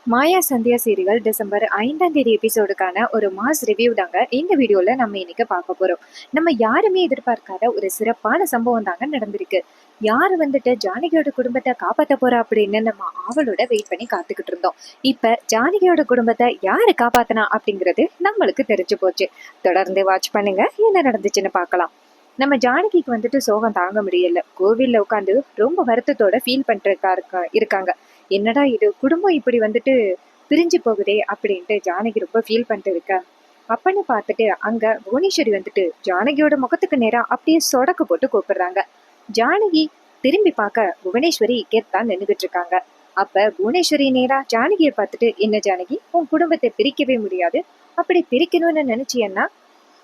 மாயா Sandhya serial December 5ஆம் தேதி எபிசோடுக்கான ஒரு மாஸ் ரிவ்யூ தாங்க இந்த வீடியோல நம்ம இன்னைக்கு பார்க்க போறோம். நம்ம யாருமே எதிர்பார்க்காத ஒரு சிறப்பான சம்பவம் தாங்க நடந்திருக்கு. யாரு வந்துட்டு ஜானகியோட குடும்பத்தை காப்பாத்த போறா அப்படின்னு நம்ம ஆவலோட வெயிட் பண்ணி காத்துக்கிட்டு இருந்தோம். இப்ப ஜானகியோட குடும்பத்தை யாரு காப்பாத்தினா அப்படிங்கிறது நம்மளுக்கு தெரிஞ்சு போச்சு. தொடர்ந்து வாட்ச் பண்ணுங்க, என்ன நடந்துச்சுன்னு பார்க்கலாம். நம்ம ஜானகிக்கு வந்துட்டு சோகம் தாங்க முடியல. கோவில்ல உட்காந்து ரொம்ப வருத்தத்தோட ஃபீல் பண்ணிட்டு இருக்காங்க. என்னடா இது குடும்பம் இப்படி வந்துட்டு பிரிஞ்சு போகுதே அப்படின்ட்டு ஜானகி ரொம்ப ஃபீல் பண்ணிட்டு இருக்கா. அப்பன்னு பார்த்துட்டு அங்க புவனேஸ்வரி வந்துட்டு ஜானகியோட முகத்துக்கு நேரா அப்படியே சொடக்கு போட்டு கூப்பிடுறாங்க. ஜானகி திரும்பி பார்க்க புவனேஸ்வரி கேத்தான் நின்றுகிட்டு இருக்காங்க. அப்ப புவனேஸ்வரி நேரா ஜானகியை பார்த்துட்டு, என்ன ஜானகி, உன் குடும்பத்தை பிரிக்கவே முடியாது, அப்படி பிரிக்கணும்னு நினைச்சியன்னா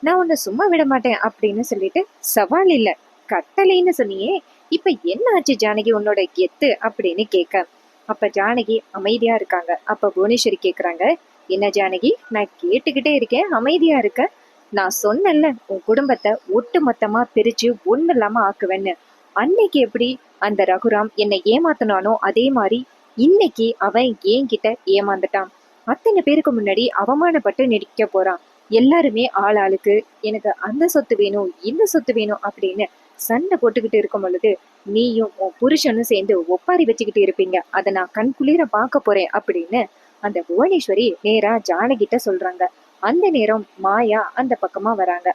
நான் உன்னை சும்மா விட மாட்டேன் அப்படின்னு சொல்லிட்டு, சவால் இல்ல கட்டளைன்னு சொன்னியே, இப்ப என்ன ஆச்சு ஜானகி உன்னோட கெத்து அப்படின்னு கேட்க, அப்ப ஜானகி அமைதியா இருக்காங்க. அப்ப புவனேஸ்வரி கேக்குறாங்க, என்ன ஜானகி, நான் கேட்டுக்கிட்டே இருக்கேன், அமைதியா இருக்க. நான் சொன்னேன்ல உன் குடும்பத்தை ஒட்டு மொத்தமா பிரிச்சு ஒண்ணு இல்லாம ஆக்குவேன்னு. அன்னைக்கு எப்படி அந்த ரகுராம் என்னை ஏமாத்தினானோ அதே மாதிரி இன்னைக்கு அவன் என்கிட்ட ஏமாந்துட்டான். அத்தனை பேருக்கு முன்னாடி அவமானப்பட்டு நிற்க போறான். எல்லாருமே ஆள் ஆளுக்கு எனக்கு அந்த சொத்து வேணும் இந்த சொத்து வேணும் அப்படின்னு சண்டை போட்டுக்கிட்டு இருக்கும் பொழுது நீயும் உன் புருஷனும் சேர்ந்து ஒப்பாரி வச்சுக்கிட்டு இருப்பீங்க, அதை நான் கண் குளிர பார்க்க போறேன் அப்படின்னு அந்த புவனேஸ்வரி நேரா ஜானகிட்ட சொல்றாங்க. அந்த நேரம் மாயா அந்த பக்கமா வராங்க.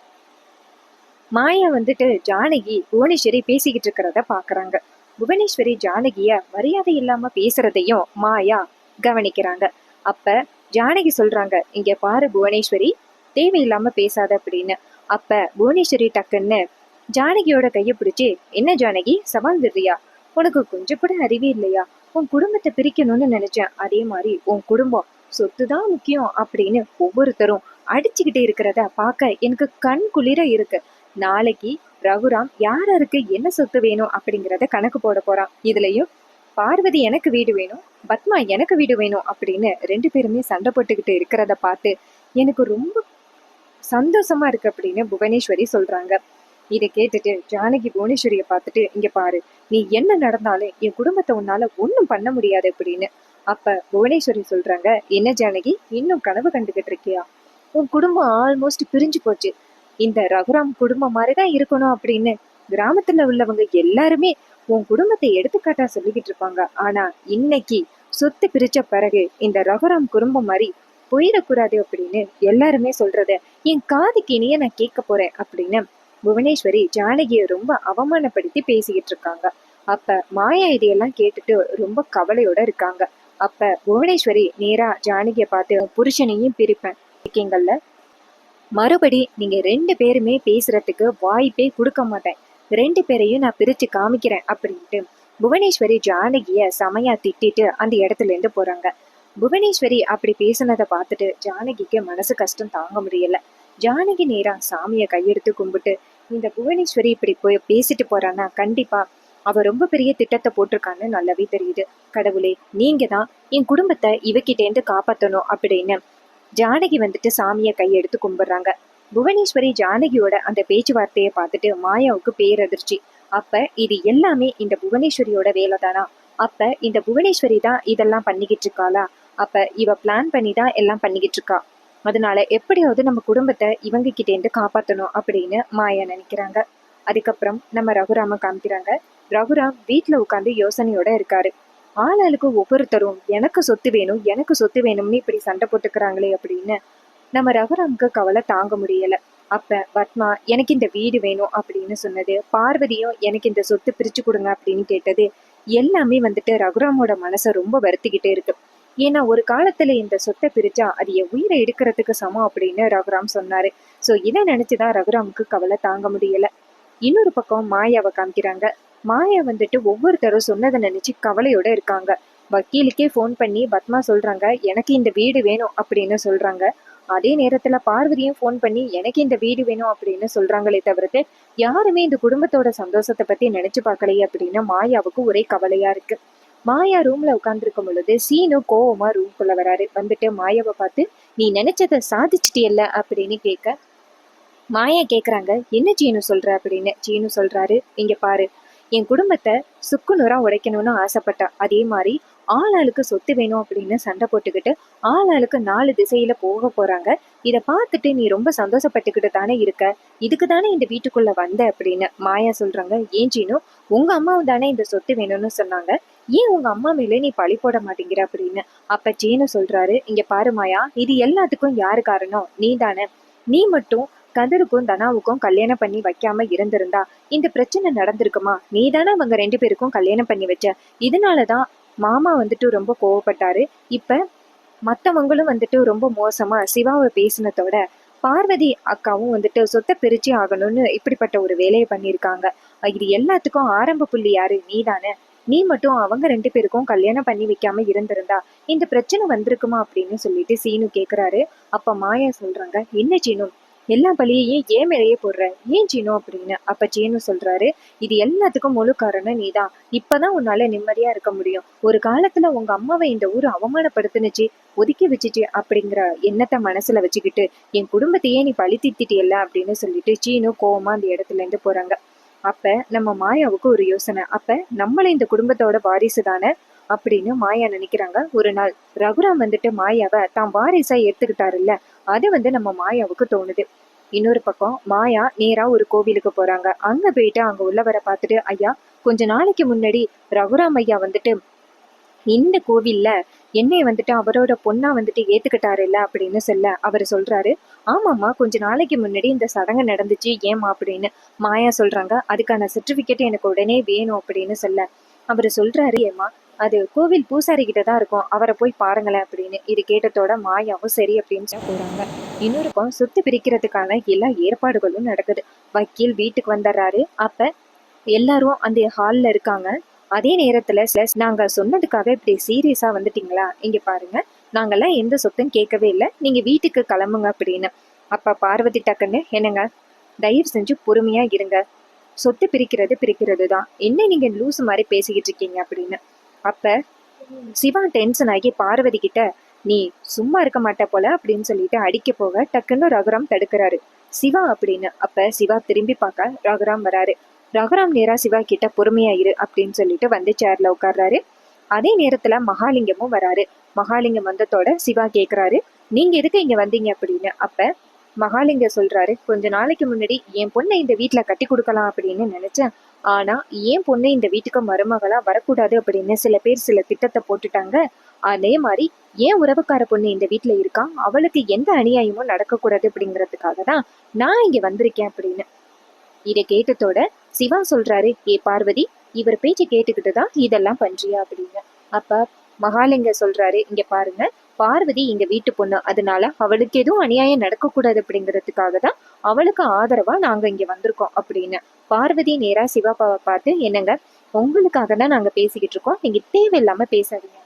மாயா வந்துட்டு ஜானகி புவனேஸ்வரி பேசிக்கிட்டு இருக்கிறத பாக்குறாங்க. புவனேஸ்வரி ஜானகிய மரியாதை இல்லாம பேசுறதையும் மாயா கவனிக்கிறாங்க. அப்ப ஜானகி சொல்றாங்க, இங்க பாரு புவனேஸ்வரி, தேவையில்லாம பேசாத அப்படின்னு. அப்ப புவனேஸ்வரி டக்குன்னு ஜானகியோட கையை பிடிச்சி, என்ன ஜானகி சவால் விடுறியா, உனக்கு கொஞ்சம் கூட அறிவே இல்லையா, உன் குடும்பத்தை பிரிக்கணும்னு நினைச்சேன், அதே மாதிரி உன் குடும்பம் சொத்துதான் முக்கியம் அப்படின்னு ஒவ்வொருத்தரும் அடிச்சுக்கிட்டு இருக்கிறத பார்க்க எனக்கு கண் குளிர இருக்கு. நாளைக்கு ரகுராம் யாருக்கு என்ன சொத்து வேணும் அப்படிங்கிறத கணக்கு போட போறான். இதுலயும் பார்வதி எனக்கு வீடு வேணும், பத்மா எனக்கு வீடு வேணும் அப்படின்னு ரெண்டு பேருமே சண்டை போட்டுக்கிட்டு இருக்கிறத பார்த்து எனக்கு ரொம்ப சந்தோஷமா இருக்கு அப்படின்னு புவனேஸ்வரி சொல்றாங்க. இதை கேட்டுட்டு ஜானகி புவனேஸ்வரியை பார்த்துட்டு, இங்க பாரு, நீ என்ன நடந்தாலும் என் குடும்பத்தை உன்னால ஒன்றும் பண்ண முடியாது அப்படின்னு. அப்ப புவனேஸ்வரி சொல்றாங்க, என்ன ஜானகி, இன்னும் கனவு கண்டுகிட்டு இருக்கியா, உன் குடும்பம் ஆல்மோஸ்ட் பிரிஞ்சு போச்சு, இந்த ரகுராம் குடும்பம் மாதிரிதான் இருக்கணும் அப்படின்னு கிராமத்துல உள்ளவங்க எல்லாருமே உன் குடும்பத்தை எடுத்துக்காட்டா சொல்லிக்கிட்டு இருப்பாங்க. ஆனா இன்னைக்கு சொத்து பிரிச்ச பிறகு இந்த ரகுராம் குடும்பம் மாதிரி போயிடக்கூடாது அப்படின்னு எல்லாருமே சொல்றத என் காதுக்கு இனிய நான் கேட்க போறேன் அப்படின்னு புவனேஸ்வரி ஜானகியை ரொம்ப அவமானப்படுத்தி பேசிக்கிட்டு இருக்காங்க. அப்ப மாயா இதையெல்லாம் கேட்டுட்டு ரொம்ப கவலையோட இருக்காங்க. அப்ப புவனேஸ்வரி நேரா ஜானகியை பார்த்து, புருஷனையும் பிரிப்பேன் இருக்கீங்கல்ல, மறுபடி நீங்க ரெண்டு பேருமே பேசுறதுக்கு வாய்ப்பே கொடுக்க மாட்டேன், ரெண்டு பேரையும் நான் பிரிச்சு காமிக்கிறேன் அப்படின்ட்டு புவனேஸ்வரி ஜானகிய செமையா திட்டிட்டு அந்த இடத்துல இருந்து போறாங்க. புவனேஸ்வரி அப்படி பேசுனதை பார்த்துட்டு ஜானகிக்கு மனசு கஷ்டம் தாங்க முடியல. ஜானகி நேரா சாமியை கையெடுத்து கும்பிட்டு, இந்த புவனேஸ்வரி இப்படி போய் பேசிட்டு போறான்னா கண்டிப்பா அவ ரொம்ப பெரிய திட்டத்தை போட்டிருக்கான்னு நல்லாவே தெரியுது. கடவுளே, நீங்க தான் என் குடும்பத்தை இவகிட்டேந்து காப்பாத்தணும் அப்படின்னு ஜானகி வந்துட்டு சாமியை கையெடுத்து கும்பிடுறாங்க. புவனேஸ்வரி ஜானகியோட அந்த பேச்சுவார்த்தையை பார்த்துட்டு மாயாவுக்கு பேரதிர்ச்சி. அப்ப இது எல்லாமே இந்த புவனேஸ்வரியோட வேலை தானா, அப்ப இந்த புவனேஸ்வரி தான் இதெல்லாம் பண்ணிக்கிட்டு இருக்காளா, அப்ப இவ பிளான் பண்ணி தான் எல்லாம் பண்ணிக்கிட்டு இருக்கா, அதனால எப்படியாவது நம்ம குடும்பத்தை இவங்க கிட்டேந்து காப்பாத்தணும் அப்படின்னு மாயா நினைக்கிறாங்க. அதுக்கப்புறம் நம்ம ரகுராம காமிக்கிறாங்க. ரகுராம் வீட்டுல உட்காந்து யோசனையோட இருக்காரு. ஆளாளுக்கு ஒவ்வொருத்தரும் எனக்கு சொத்து வேணும் எனக்கு சொத்து வேணும்னு இப்படி சண்டை போட்டுக்கிறாங்களே அப்படின்னு நம்ம ரகுராமுக்கு கவலை தாங்க முடியல. அப்ப பத்மா எனக்கு இந்த வீடு வேணும் அப்படின்னு சொன்னது, பார்வதியும் எனக்கு இந்த சொத்து பிரிச்சு கொடுங்க அப்படின்னு கேட்டது எல்லாமே வந்துட்டு ரகுராமோட மனசை ரொம்ப வருத்திக்கிட்டே இருக்கு. ஏன்னா ஒரு காலத்துல இந்த சொத்தை பிரிச்சா அது என் உயிரை எடுக்கிறதுக்கு சமம் அப்படின்னு ரகுராம் சொன்னாரு. சோ இதை நினைச்சுதான் ரகுராமுக்கு கவலை தாங்க முடியல. இன்னொரு பக்கம் மாயாவை காமிக்கிறாங்க. மாயா வந்துட்டு ஒவ்வொருத்தரும் சொன்னதை நினைச்சு கவலையோட இருக்காங்க. வக்கீலுக்கே ஃபோன் பண்ணி பத்மா சொல்றாங்க எனக்கு இந்த வீடு வேணும் அப்படின்னு சொல்றாங்க. அதே நேரத்துல பார்வதியும் ஃபோன் பண்ணி எனக்கு இந்த வீடு வேணும் அப்படின்னு சொல்றாங்களே தவிர்த்து யாருமே இந்த குடும்பத்தோட சந்தோஷத்தை பத்தி நினைச்சு பார்க்கலையே அப்படின்னு மாயாவுக்கு ஒரே கவலையா இருக்கு. மாயா ரூம்ல உட்கார்ந்துருக்கும் பொழுது சீனு கோவமா ரூம்குள்ள வராரு. வந்துட்டு மாயாவை பார்த்து, நீ நினைச்சதை சாதிச்சிட்டியல்ல அப்படின்னு கேட்க, மாயா கேக்குறாங்க, என்ன சீனு சொல்ற அப்படின்னு. சீனு சொல்றாரு, இங்க பாரு, என் குடும்பத்தை சுக்குநூறா உடைக்கணும்னு ஆசைப்பட்டா, அதே மாதிரி ஆள் ஆளுக்கு சொத்து வேணும் அப்படின்னு சண்டை போட்டுக்கிட்டு ஆள் ஆளுக்கு 4 திசையில போக போறாங்க. இத பார்த்துட்டு நீ ரொம்ப சந்தோஷப்பட்டுக்கிட்டு தானே இருக்க, இதுக்கு தானே இந்த வீட்டுக்குள்ள வந்த அப்படின்னு மாயா சொல்றாங்க. ஏன் சீனு, உங்க அம்மாவும் தானே இந்த சொத்து வேணும்னு சொன்னாங்க, ஏன் உங்க அம்மா மேலே நீ பழி போட மாட்டேங்கிற அப்படின்னு. அப்ப சீனு சொல்றாரு, இங்க பாரு மாயா, இது எல்லாத்துக்கும் யாரு காரணம், நீ தானே. நீ மட்டும் கதிருக்கும் தனாவுக்கும் கல்யாணம் பண்ணி வைக்காம இருந்திருந்தா இந்த பிரச்சனை நடந்திருக்குமா? நீ தானே அவங்க 2 பேருக்கும் கல்யாணம் பண்ணி வச்ச. இதனாலதான் மாமா வந்துட்டு ரொம்ப கோவப்பட்டாரு. இப்ப மத்தவங்களும் வந்துட்டு ரொம்ப மோசமா சிவாவை பேசினதோட பார்வதி அக்காவும் வந்துட்டு சொத்தை பிரிச்சு ஆகணும்னு இப்படிப்பட்ட ஒரு வேலையை பண்ணியிருக்காங்க. இது எல்லாத்துக்கும் ஆரம்ப புள்ளி யாரு, நீதானே. நீ மட்டும் அவங்க 2 பேருக்கும் கல்யாணம் பண்ணி வைக்காம இருந்திருந்தா இந்த பிரச்சனை வந்திருக்குமா அப்படின்னு சொல்லிட்டு சீனு கேக்குறாரு. அப்ப மாயா சொல்றாங்க, என்ன சீனு, எல்லா பழியையும் ஏன் மேலேயே போடுற, ஏன் சீனு அப்படின்னு. அப்ப சீனு சொல்றாரு, இது எல்லாத்துக்கும் முழு காரணம் நீதான். இப்பதான் உன்னால நிம்மதியா இருக்க முடியும். ஒரு காலத்துல உங்க அம்மாவை இந்த ஊரு அவமானப்படுத்துனுச்சு, ஒதுக்கி வச்சுச்சு அப்படிங்கிற எண்ணத்தை மனசுல வச்சுக்கிட்டு என் குடும்பத்தையே நீ பழி தீர்த்திட்டியல்ல அப்படின்னு சொல்லிட்டு சீனு கோவமா அந்த இடத்துல இருந்து போறாங்க. அப்ப நம்ம மாயாவுக்கு ஒரு யோசனை, அப்ப நம்மள இந்த குடும்பத்தோட வாரிசு தானே அப்படின்னு மாயா நினைக்கிறாங்க. ஒரு நாள் ரகுராம் வந்துட்டு மாயாவை தான் வாரிசா எடுத்துக்கிட்டாருல்ல, அது நம்ம மாயாவுக்கு தோணுது. இன்னொரு பக்கம் மாயா நேரா ஒரு கோவிலுக்கு போறாங்க. அங்க போயிட்டு அங்க உள்ளவரை பார்த்துட்டு, ஐயா, கொஞ்ச நாளைக்கு முன்னாடி ரகுராம் ஐயா வந்துட்டு இந்த கோவில்ல என்னைய வந்துட்டு அவரோட பொண்ணா வந்துட்டு ஏத்துக்கிட்டாரு இல்ல அப்படின்னு சொல்ல அவர் சொல்றாரு, ஆமாம்மா, கொஞ்ச நாளைக்கு முன்னாடி இந்த சடங்கு நடந்துச்சு, ஏமா அப்படின்னு. மாயா சொல்றாங்க, அதுக்கான சர்டிபிகேட் எனக்கு உடனே வேணும் அப்படின்னு சொல்ல அவரு சொல்றாரு, ஏமா, அது கோவில் பூசாரி கிட்ட தான் இருக்கும், அவரை போய் பாருங்களேன் அப்படின்னு. இது கேட்டதோட மாயாவும் சரி அப்படின்னு போறாங்க. இன்னொரு பக்கம் சொத்து பிரிக்கிறதுக்கான எல்லா ஏற்பாடுகளும் நடக்குது. வக்கீல் வீட்டுக்கு வந்துடுறாரு. அப்ப எல்லாரும் அந்த ஹால்ல இருக்காங்க. அதே நேரத்துல நாங்க சொன்னதுக்காக இப்படி சீரியஸா வந்துட்டீங்களா, இங்க பாருங்க, நாங்கெல்லாம் எந்த சொத்தும் கேட்கவே இல்லை, நீங்க வீட்டுக்கு கிளம்புங்க அப்படின்னு. அப்ப பார்வதி டக்குன்னு, என்னங்க, தயவு செஞ்சு பொறுமையா இருங்க, சொத்து பிரிக்கிறது பிரிக்கிறது தான், என்ன நீங்க லூசு மாதிரி பேசிக்கிட்டு இருக்கீங்க அப்படின்னு. அப்ப சிவா டென்ஷன் ஆகி பார்வதி கிட்ட, நீ சும்மா இருக்க மாட்ட போல அப்படின்னு சொல்லிட்டு அடிக்க போக டக்குன்னு ரகுராம் தடுக்கிறாரு. சிவா அப்படின்னு. அப்ப சிவா திரும்பி பார்க்க ரகுராம் வராரு. ரகுராம் நேரா சிவா கிட்ட, பொறுமையா இரு அப்படின்னு சொல்லிட்டு வந்து சேர்ல உட்கார்றாரு. அதே நேரத்துல மகாலிங்கமும் வராரு. மகாலிங்கம் வந்ததோட சிவா கேக்குறாரு, நீங்க எதுக்கு இங்க வந்தீங்க அப்படின்னு. அப்ப மகாலிங்க சொல்றாரு, கொஞ்ச நாளைக்கு முன்னாடி என் பொண்ணை இந்த வீட்டுல கட்டி கொடுக்கலாம் அப்படின்னு நினைச்சேன். ஆனா என் பொண்ணு இந்த வீட்டுக்கு மருமகளா வரக்கூடாது அப்படின்னு சில பேர் சில திட்டத்தை போட்டுட்டாங்க. அதே மாதிரி ஏன் உறவுக்கார பொண்ணு இந்த வீட்டுல இருக்கா, அவளுக்கு எந்த அநியாயமும் நடக்கக்கூடாது அப்படிங்கிறதுக்காக தான் நான் இங்க வந்திருக்கேன் அப்படின்னு. இதை கேட்டதோட சிவா சொல்றாரு, ஏ பார்வதி, இவர் பேச்சு கேட்டுக்கிட்டுதான் இதெல்லாம் பண்றியா அப்படின்னு. அப்ப மகாலிங்க சொல்றாரு, இங்க பாருங்க, பார்வதி எங்க வீட்டு பொண்ணு, அதனால அவளுக்கு எதுவும் அநியாயம் நடக்கக்கூடாது அப்படிங்கிறதுக்காக தான் அவளுக்கு ஆதரவா நாங்க இங்க வந்திருக்கோம் அப்படின்னு. பார்வதி நேரா சிவாப்பாவை பார்த்து, என்னங்க, உங்களுக்காக தான் நாங்க பேசிக்கிட்டு இருக்கோம், நீங்க தேவையில்லாம பேசாதீங்க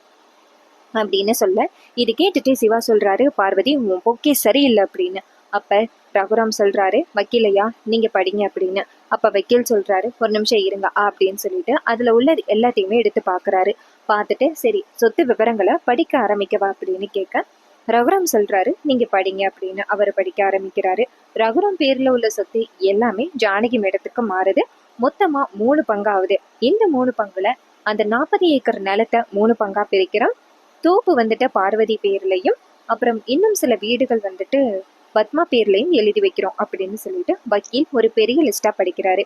அப்படின்னு சொல்ல, இது கேட்டுட்டு சிவா சொல்றாரு, பார்வதி, உன் போக்கே சரியில்லை அப்படின்னு. அப்ப ரகுராம் சொல்றாரு, வக்கீலையா, நீங்க படிங்க அப்படின்னு. அப்ப வக்கீல் சொல்றாரு, ஒரு நிமிஷம் இருங்க அப்படின்னு சொல்லிட்டு அதுல உள்ள எல்லாத்தையுமே எடுத்து பாக்குறாரு. பார்த்துட்டு, சரி, சொத்து விவரங்களை படிக்க ஆரம்பிக்கவா அப்படின்னு கேட்க ரகுராம் சொல்றாரு, நீங்க படிங்க அப்படின்னு. அவர் படிக்க ஆரம்பிக்கிறாரு. ரகுராம் பேர்ல உள்ள சொத்து எல்லாமே ஜானகி மேடத்துக்கு மாறுது. மொத்தமா 3 பங்காகுது. இந்த 3 பங்குல அந்த 40 ஏக்கர் நிலத்தை 3 பங்கா பிரிக்கிறோம். தோப்பு வந்துட்டு பார்வதி பேர்லயும், அப்புறம் இன்னும் சில வீடுகள் வந்துட்டு பத்மா பேர்லயும் எழுதி வைக்கிறோம் அப்படின்னு சொல்லிட்டு வக்கீல் ஒரு பெரிய லிஸ்டா படிக்கிறாரு.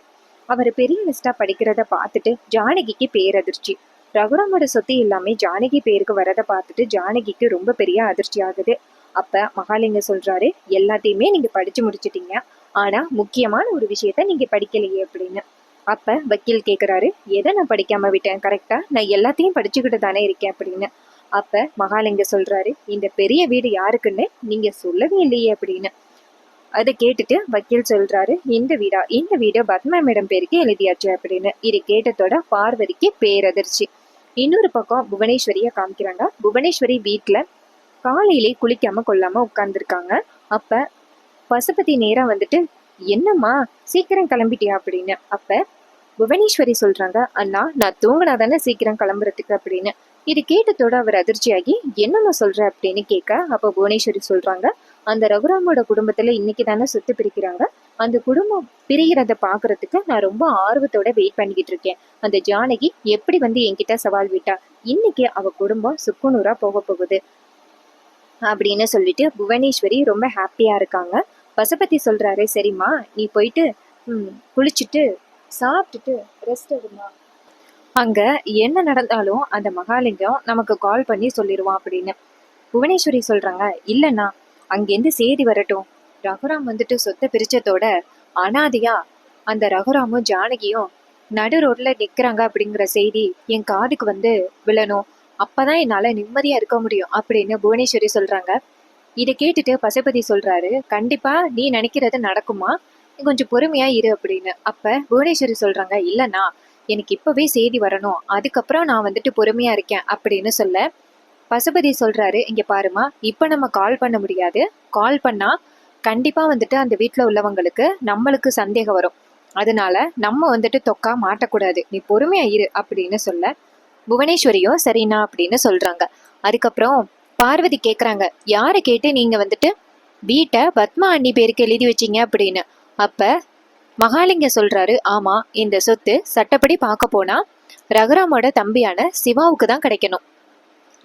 அவர் பெரிய லிஸ்டா படிக்கிறத பார்த்துட்டு ஜானகிக்கு பேரதிர்ச்சி. ரகுராமோட சொத்து எல்லாமே ஜானகி பேருக்கு வரதை பார்த்துட்டு ஜானகிக்கு ரொம்ப பெரிய அதிர்ச்சி ஆகுது. அப்ப மகாலிங்க சொல்றாரு, எல்லாத்தையுமே நீங்க படிச்சு முடிச்சிட்டீங்க, ஆனா முக்கியமான ஒரு விஷயத்த நீங்க படிக்கலையே அப்படின்னு. அப்ப வக்கீல் கேக்குறாரு, எதை நான் படிக்காம விட்டேன், கரெக்டா நான் எல்லாத்தையும் படிச்சுக்கிட்டு தானே இருக்கேன் அப்படின்னு. அப்ப மகாலிங்க சொல்றாரு, இந்த பெரிய வீடு யாருக்குன்னு நீங்க சொல்லவே இல்லையே அப்படின்னு. அதை கேட்டுட்டு வக்கீல் சொல்றாரு, இந்த வீடா, இந்த வீடு பத்மா மேடம் பேருக்கு எழுதியாச்சு அப்படின்னு. இது கேட்டதோட பார்வதிக்கு பேரதிர்ச்சி. இன்னொரு பக்கம் புவனேஸ்வரிய காமிக்கிறாங்க. புவனேஸ்வரி வீட்டுல காலையிலே குளிக்காம கொள்ளாம உட்கார்ந்துருக்காங்க. அப்ப பசுபதி நேரா வந்துட்டு, என்னம்மா சீக்கிரம் கிளம்பிட்டியா அப்படின்னு. அப்ப புவனேஸ்வரி சொல்றாங்க, அண்ணா, நான் தூங்கினா தானே சீக்கிரம் கிளம்புறதுக்கு அப்படின்னு. இது கேட்டதோட அவர் அதிர்ச்சியாகி, என்னம்மா சொல்ற அப்படின்னு கேட்க, அப்ப புவனேஸ்வரி சொல்றாங்க, அந்த ரகுராமோட குடும்பத்துல இன்னைக்கு தானே சொத்து பிரிக்கிறாங்க, அந்த குடும்பம் பிரிகிறத பாக்குறதுக்கு நான் ரொம்ப ஆர்வத்தோட வெயிட் பண்ணிக்கிட்டு இருக்கேன். அந்த ஜானகி எப்படி என்கிட்ட சவால் விட்டா, இன்னைக்கு அவ குடும்பம் சுக்குநூறா போக போகுது அப்படின்னு சொல்லிட்டு புவனேஸ்வரி ரொம்ப ஹாப்பியா இருக்காங்க. பசுபதி சொல்றாரு, சரிம்மா நீ போயிட்டு குளிச்சுட்டு சாப்பிட்டுட்டு ரெஸ்ட் எடுமா. அங்க என்ன நடந்தாலும் அந்த மகாலிங்கம் நமக்கு கால் பண்ணி சொல்லிடுவான் அப்படின்னு. புவனேஸ்வரி சொல்றாங்க, இல்லைண்ணா அங்கேருந்து செய்தி வரட்டும். ரகுராம் வந்துட்டு சொத்தை பிரிச்சதோட அனாதையா அந்த ரகுராமும் ஜானகியும் நடு ரோட்ல நிக்கிறாங்க அப்படிங்கிற செய்தி என் காதுக்கு வந்து விழணும். அப்பதான் என்னால நிம்மதியா இருக்க முடியும் அப்படின்னு புவனேஸ்வரி சொல்றாங்க. இதை கேட்டுட்டு பசுபதி சொல்றாரு, கண்டிப்பா நீ நினைக்கிறது நடக்குமா, நீ கொஞ்சம் பொறுமையா இரு அப்படின்னு. அப்ப புவனேஸ்வரி சொல்றாங்க, இல்லைண்ணா எனக்கு இப்பவே செய்தி வரணும், அதுக்கப்புறம் நான் வந்துட்டு பொறுமையா இருக்கேன் அப்படின்னு சொல்ல பசுபதி சொல்றாரு, இங்க பாருமா இப்ப நம்ம கால் பண்ண முடியாது, கால் பண்ணா கண்டிப்பா வந்துட்டு அந்த வீட்டுல உள்ளவங்களுக்கு நம்மளுக்கு சந்தேகம் வரும், அதனால நம்ம வந்துட்டு தொக்கா மாட்டக்கூடாது, நீ பொறுமையா இரு அப்படின்னு சொல்ல புவனேஸ்வரியும் சரிண்ணா அப்படின்னு சொல்றாங்க. அதுக்கப்புறம் பார்வதி கேக்குறாங்க, யாரை கேட்டு நீங்க வந்துட்டு வீட்டை பத்மா அண்ணி பேருக்கு எழுதி வச்சீங்க அப்படின்னு. அப்ப மகாலிங்க சொல்றாரு, ஆமா இந்த சொத்து சட்டப்படி பார்க்க போனா ரகுராமோட தம்பியான சிவாவுக்கு தான் கிடைக்கணும்,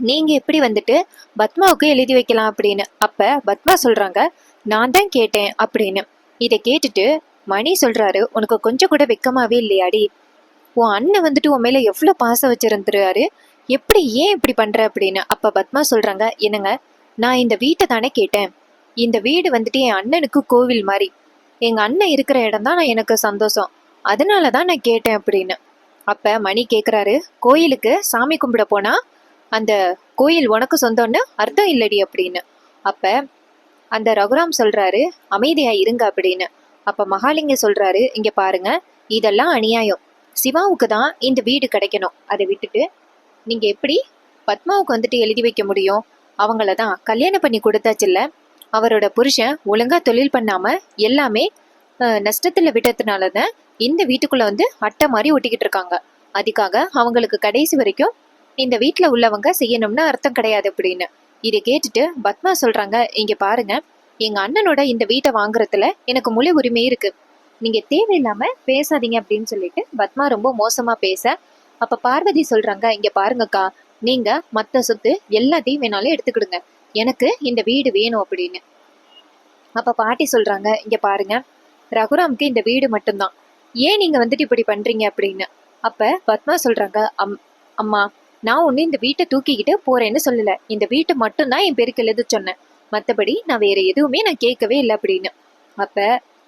நீங்க எப்படி வந்துட்டு பத்மாவுக்கு எழுதி வைக்கலாம் அப்படின்னு. அப்ப பத்மா சொல்றாங்க, நான் தான் கேட்டேன் அப்படின்னு. இதை கேட்டுட்டு மணி சொல்றாரு, உனக்கு கொஞ்சம் கூட வெக்கமாவே இல்லையாடி, உன் அண்ணன் வந்துட்டு உன் மேல எவ்வளவு பாசம் வச்சிருந்துருவாரு, எப்படி ஏன் இப்படி பண்ற அப்படின்னு. அப்ப பத்மா சொல்றாங்க, என்னங்க நான் இந்த வீட்டை தானே கேட்டேன், இந்த வீடு வந்துட்டு என் அண்ணனுக்கு கோவில் மாதிரி, எங்க அண்ணன் இருக்கிற இடம் தான் நான் எனக்கு சந்தோஷம், அதனாலதான் நான் கேட்டேன் அப்படின்னு. அப்ப மணி கேக்குறாரு, கோயிலுக்கு சாமி கும்பிட போனா அந்த கோயில் உனக்கு சொந்தம்னு அர்த்தம் இல்லடி அப்படின்னு. அப்ப அந்த ரகுராம் சொல்றாரு, அமைதியா இருங்க அப்படின்னு. அப்ப மகாலிங்க சொல்றாரு, இங்க பாருங்க இதெல்லாம் அநியாயம், சிவாவுக்கு தான் இந்த வீடு கிடைக்கணும், அதை விட்டுட்டு நீங்க எப்படி பத்மாவுக்கு வந்துட்டு எழுதி வைக்க முடியும், அவங்களதான் கல்யாணம் பண்ணி கொடுத்தாச்சுல்ல, அவரோட புருஷன் ஒழுங்கா தொழில் பண்ணாம எல்லாமே நஷ்டத்துல விட்டதுனாலதான் இந்த வீட்டுக்குள்ள வந்து அட்டை மாதிரி ஒட்டிக்கிட்டு இருக்காங்க, அதுக்காக அவங்களுக்கு கடைசி வரைக்கும் இந்த வீட்டுல உள்ளவங்க செய்யணும்னு அர்த்தம் கிடையாது அப்படின்னு. இதை கேட்டுட்டு பத்மா சொல்றாங்க, இங்க பாருங்க எங்க அண்ணனோட இந்த வீட்டை வாங்குறதுல எனக்கு முழு உரிமை இருக்கு, நீங்க தேவையில்லாம பேசாதீங்க அப்படின்னு சொல்லிட்டு பத்மா ரொம்ப மோசமா பேச, அப்ப பார்வதி சொல்றாங்க, இங்க பாருங்கக்கா நீங்க மத்த சொத்து எல்லாத்தையும் வேணாலும் எடுத்துக்கிடுங்க, எனக்கு இந்த வீடு வேணும் அப்படின்னு. அப்ப பாட்டி சொல்றாங்க, இங்க பாருங்க ரகுராமுக்கு இந்த வீடு மட்டும்தான், ஏன் நீங்க வந்துட்டு இப்படி பண்றீங்க அப்படின்னு. அப்ப பத்மா சொல்றாங்க, அம்மா நான் ஒண்ணு இந்த வீட்டை தூக்கிக்கிட்டு போறேன்னு சொல்லல, இந்த வீட்டை மட்டும்தான் என் பேருக்கு எழுத சொன்னேன், மத்தபடி நான் வேற எதுவுமே நான் கேட்கவே இல்லை அப்படின்னு. அப்ப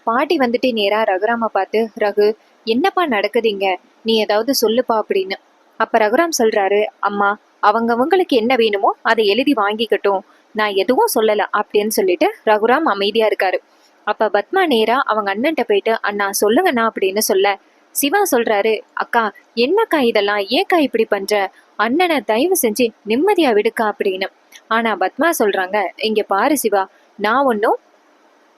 பாட்டி வந்துட்டு நேரா ரகுராம பார்த்து, ரகு என்னப்பா நடக்குதுங்க, நீ ஏதாவது சொல்லுப்பா அப்படின்னு. அப்ப ரகுராம் சொல்றாரு, அம்மா அவங்கவங்களுக்கு என்ன வேணுமோ அதை எழுதி வாங்கிக்கட்டும், நான் எதுவும் சொல்லல அப்படின்னு சொல்லிட்டு ரகுராம் அமைதியா இருக்காரு. அப்ப பத்மா நேரா அவங்க அண்ணன்ட்ட போயிட்டு, அண்ணா சொல்லுங்கண்ணா அப்படின்னு சொல்ல சிவா சொல்றாரு, அக்கா என்னக்கா இதெல்லாம், ஏக்கா இப்படி பண்ற, அண்ணனை தயவு செஞ்சு நிம்மதியா விடுக்கா அப்படின்னு. ஆனா பத்மா சொல்றாங்க, இங்க பாரு சிவா, நான் ஒன்னும்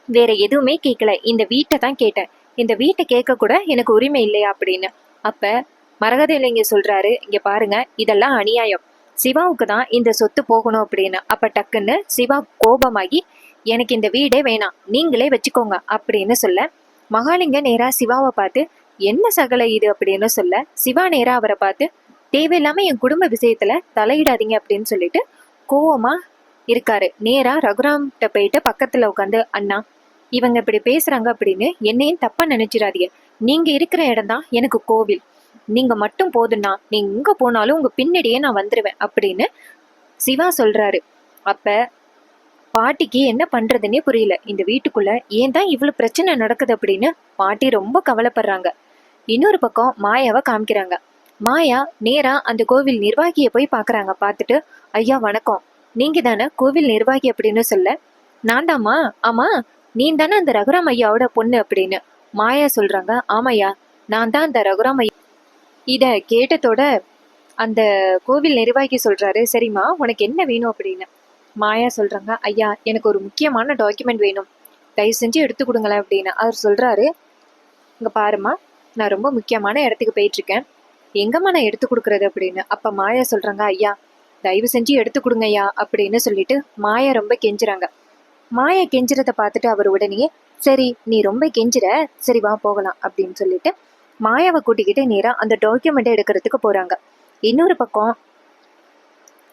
வேற எதுவுமே கேட்கல, இந்த வீட்டை தான் கேட்டேன், இந்த வீட்டை கேட்க கூட எனக்கு உரிமை இல்லையா அப்படின்னு. அப்ப மரகத இளைஞ சொல்றாரு, இங்க பாருங்க இதெல்லாம் அநியாயம், சிவாவுக்கு தான் இந்த சொத்து போகணும் அப்படின்னு. அப்ப டக்குன்னு சிவா கோபமாகி, எனக்கு இந்த வீடே வேணாம், நீங்களே வச்சுக்கோங்க அப்படின்னு சொல்ல மகாலிங்க நேரா சிவாவை பார்த்து, என்ன சகல இது அப்படின்னு சொல்ல சிவா நேரா அவரை பார்த்து, தேவையில்லாம என் குடும்ப விஷயத்துல தலையிடாதீங்க அப்படின்னு சொல்லிட்டு கோவமா இருக்காரு. நேரா ரகுராம்கிட்ட போயிட்டு பக்கத்துல உட்காந்து, அண்ணா இவங்க இப்படி பேசுறாங்க அப்படின்னு என்னையும் தப்பா நினைச்சிடாதீங்க, நீங்க இருக்கிற இடம் தான் எனக்கு கோவில், நீங்க மட்டும் போதுன்னா நீங்க எங்க போனாலும் உங்க பின்னாடியே நான் வந்துருவேன் அப்படின்னு சிவா சொல்றாரு. அப்ப பாட்டிக்கு என்ன பண்றதுன்னே புரியல, இந்த வீட்டுக்குள்ள ஏன் தான் இவ்வளவு பிரச்சனை நடக்குது அப்படின்னு பாட்டி ரொம்ப கவலைப்படுறாங்க. இன்னொரு பக்கம் மாயாவை காமிக்கிறாங்க. மாயா நேரா அந்த கோவில் நிர்வாகிய போய் பாக்குறாங்க. பார்த்துட்டு, ஐயா வணக்கம், நீங்க தானே கோவில் நிர்வாகி அப்படின்னு சொல்ல, நான் தாமா, ஆமா நீ தானே அந்த ரகுராம் ஐயாவோட பொண்ணு அப்படின்னு மாயா சொல்றாங்க. ஆமையா நான் தான் அந்த ரகுராம் ஐயா. இத கேட்டதோட அந்த கோவில் நிர்வாகி சொல்றாரு, சரிம்மா உனக்கு என்ன வேணும் அப்படின்னு. மாயா சொல்றாங்க, ஐயா எனக்கு ஒரு முக்கியமான டாக்குமெண்ட் வேணும், தயவு செஞ்சு எடுத்து கொடுங்களேன் அப்படின்னு. அவர் சொல்றாரு, இங்க பாருமா நான் ரொம்ப முக்கியமான இடத்துக்கு போயிட்டு இருக்கேன், எங்கம்மா நான் எடுத்து கொடுக்கறது அப்படின்னு. அப்ப மாயா சொல்றாங்க, ஐயா தயவு செஞ்சு எடுத்து கொடுங்க ஐயா அப்படின்னு சொல்லிட்டு மாயா ரொம்ப கெஞ்சுறாங்க. மாயா கெஞ்சுறத பார்த்துட்டு அவர் உடனே, சரி நீ ரொம்ப கெஞ்சுற, சரி வா போகலாம் அப்படின்னு சொல்லிட்டு மாயாவை கூட்டிக்கிட்டு நேரா அந்த டாக்குமெண்ட்டை எடுக்கிறதுக்கு போறாங்க. இன்னொரு பக்கம்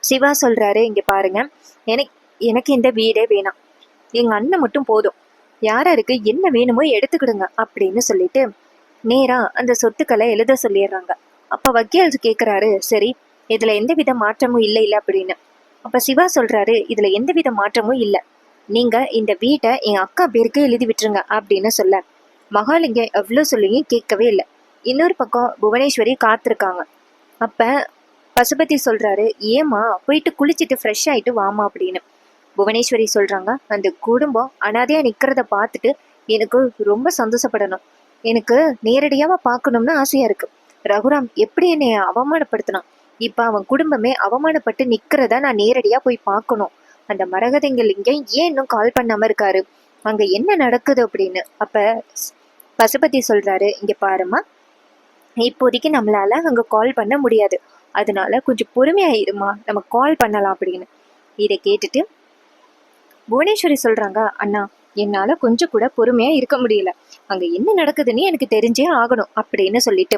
சிவா சொல்றாரு, இங்க பாருங்க, எனக்கு எனக்கு இந்த வீடே வேணாம், எங்க அண்ணன் மட்டும் போதும், யாராருக்கு என்ன வேணுமோ எடுத்துக்கிடுங்க அப்படின்னு சொல்லிட்டு நேரா அந்த சொத்துக்களை எழுத சொல்லிடுறாங்க. அப்ப வக்கீல் கேக்குறாரு, சரி இதுல எந்தவித மாற்றமும் இல்ல அப்படின்னு. அப்ப சிவா சொல்றாரு, இதுல எந்தவித மாற்றமும் இல்ல, நீங்க இந்த வீட்டை என் அக்கா பேருக்கே எழுதி விட்டுருங்க அப்படின்னு சொல்ல மகாலிங்கம் எவ்வளவு சொல்லியும் கேட்கவே இல்லை. இன்னொரு பக்கம் புவனேஸ்வரி காத்திருக்காங்க. அப்ப பசுபதி சொல்றாரு, ஏமா போயிட்டு குளிச்சுட்டு ஃப்ரெஷ் ஆயிட்டு வாமா அப்படின்னு. புவனேஸ்வரி சொல்றாங்க, அந்த குடும்பம் அனாதையா நிக்கிறத பார்த்துட்டு எனக்கு ரொம்ப சந்தோஷப்படணும், எனக்கு நேரடியாவா பார்க்கணும்னு ஆசையா இருக்கு. ரகுராம் எப்படி என்னை அவமானப்படுத்தினான், இப்ப அவன் குடும்பமே அவமானப்பட்டு நிக்கிறத நான் நேரடியா போய் பார்க்கணும். அந்த மரகதங்கள் இங்க ஏன் இன்னும் கால் பண்ணாம இருக்காரு, அங்க என்ன நடக்குது அப்படின்னு. அப்ப பசுபதி சொல்றாரு, இங்க பாருமா, இப்போதைக்கு நம்மளால அங்க கால் பண்ண முடியாது, அதனால கொஞ்சம் பொறுமையாயிருமா, நம்ம கால் பண்ணலாம் அப்படின்னு. இதை கேட்டுட்டு புவனேஸ்வரி சொல்றாங்க, அண்ணா என்னால கொஞ்சம் கூட பொறுமையா இருக்க முடியல, அங்க என்ன நடக்குதுன்னு எனக்கு தெரிஞ்சே ஆகணும் அப்படின்னு சொல்லிட்டு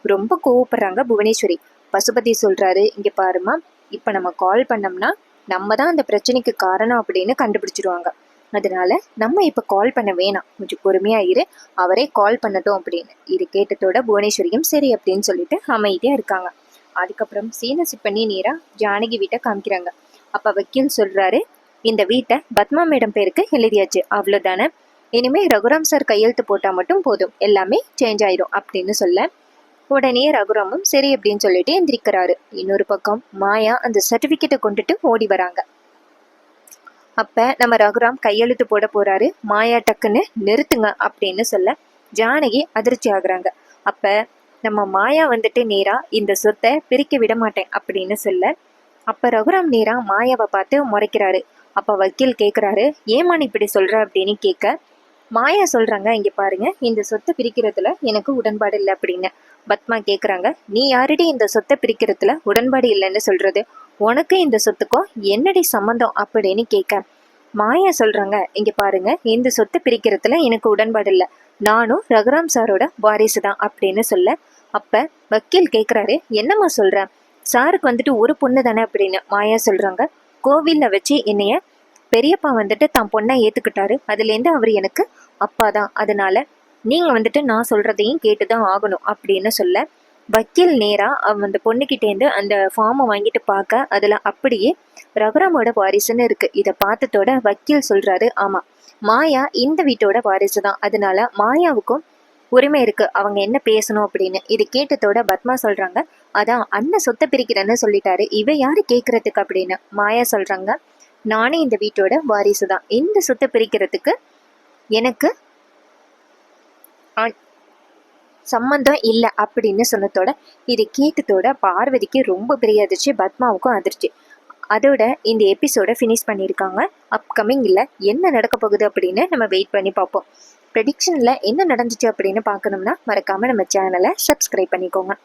ரொம்ப கோவப்படுறாங்க புவனேஸ்வரி. பசுபதி சொல்றாரு, இங்க பாருமா, இப்ப நம்ம கால் பண்ணோம்னா நம்ம தான் அந்த பிரச்சனைக்கு காரணம் அப்படின்னு கண்டுபிடிச்சிருவாங்க, அதனால நம்ம இப்ப கால் பண்ண வேணாம், கொஞ்சம் பொறுமையா இரு, அவரே கால் பண்ணட்டும் அப்படின்னு. இது கேட்டதோட புவனேஸ்வரியும் சரி அப்படின்னு சொல்லிட்டு அமைதியா இருக்காங்க. அதுக்கப்புறம் சீனை சிட் பண்ணி நேரா ஜானகி வீட்டை காமிக்கிறாங்க. அப்ப வக்கீல் சொல்றாரு, இந்த வீட்டை பத்மா மேடம் பேருக்கு எழுதியாச்சு, அவ்வளவுதானே, இனிமே ரகுராம் சார் கையெழுத்து போட்டா மட்டும் போதும், எல்லாமே சேஞ்ச் ஆயிடும் அப்படின்னு சொல்ல உடனே ரகுராமும் சரி அப்படின்னு சொல்லிட்டு எந்திரிக்கிறாரு. இன்னொரு பக்கம் மாயா அந்த சர்டிபிகேட்டை கொண்டுட்டு ஓடி வராங்க. அப்ப நம்ம ரகுராம் கையெழுத்து போட போறாரு. மாயா டக்குன்னு நிறுத்துங்க அப்படின்னு சொல்ல ஜானகி அதிர்ச்சி ஆகுறாங்க. அப்ப நம்ம மாயா வந்துட்டு நேரா இந்த சொத்தை பிரிக்க விட மாட்டேன் அப்படின்னு சொல்ல அப்ப ரகுராம் நேரா மாயாவை பார்த்து முறைக்கிறாரு. அப்ப வக்கீல் கேக்குறாரு, ஏமா நீ இப்படி சொல்ற அப்படின்னு கேட்க மாயா சொல்றாங்க, இங்க பாருங்க, இந்த சொத்தை பிரிக்கிறதுல எனக்கு உடன்பாடு இல்லை அப்படின்னு. பத்மா கேக்குறாங்க, நீ யாரடி இந்த சொத்தை பிரிக்கிறதுல உடன்பாடு இல்லைன்னு சொல்றது, உனக்கு இந்த சொத்துக்கும் என்னடி சம்மந்தம் அப்படின்னு கேட்க மாயா சொல்றாங்க, இங்க பாருங்க, இந்த சொத்தை பிரிக்கிறதுல எனக்கு உடன்பாடு இல்லை, நானும் ரகுராம் சாரோட வாரிசு தான் அப்படின்னு சொல்ல அப்ப வக்கீல் கேக்குறாரு, என்னம்மா சொல்ற, சாருக்கு வந்துட்டு ஒரு பொண்ணு தானே அப்படின்னு. மாயா சொல்றாங்க, கோவில்ல வச்சு என்னைய பெரியப்பா வந்துட்டு தான் பொண்ணை ஏத்துக்கிட்டாரு, அதுல இருந்து அவர் எனக்கு அப்பா தான், அதனால நீங்க வந்துட்டு நான் சொல்றதையும் கேட்டுதான் ஆகணும் அப்படின்னு சொல்ல வக்கீல் நேரா அவன் அந்த பொண்ணுகிட்டேருந்து அந்த ஃபார்மை வாங்கிட்டு பார்க்க அதுல அப்படியே ரகுராமோட வாரிசுன்னு இருக்கு. இதை பார்த்ததோட வக்கீல் சொல்றாரு, ஆமா மாயா இந்த வீட்டோட வாரிசு தான், அதனால மாயாவுக்கும் உரிமை இருக்கு அவங்க என்ன பேசணும் அப்படின்னு. இது கேட்டதோட பத்மா சொல்றாங்க, அதான் அண்ணன் சொத்தை பிரிக்கிறேன்னு சொல்லிட்டாரு, இவ யாரு கேட்கறதுக்கு அப்படின்னு. மாயா சொல்றாங்க, நானே இந்த வீட்டோட வாரிசு தான், இந்த சொத்தை பிரிக்கிறதுக்கு எனக்கு சம்மந்தம் இல்லை அப்படின்னு சொன்னதோட இது கேட்டதோட பார்வதிக்கு ரொம்ப பெரிய அதிர்ச்சி, பத்மாவுக்கும் அதிர்ச்சி. அதோட இந்த எபிசோட ஃபினிஷ் பண்ணியிருக்காங்க. அப்கமிங்கில் என்ன நடக்க போகுது அப்படின்னு நம்ம வெயிட் பண்ணி பார்ப்போம். ப்ரெடிக்ஷனில் என்ன நடந்துச்சு அப்படின்னு பார்க்கணும்னா மறக்காமல் நம்ம சேனலை சப்ஸ்கிரைப் பண்ணிக்கோங்க.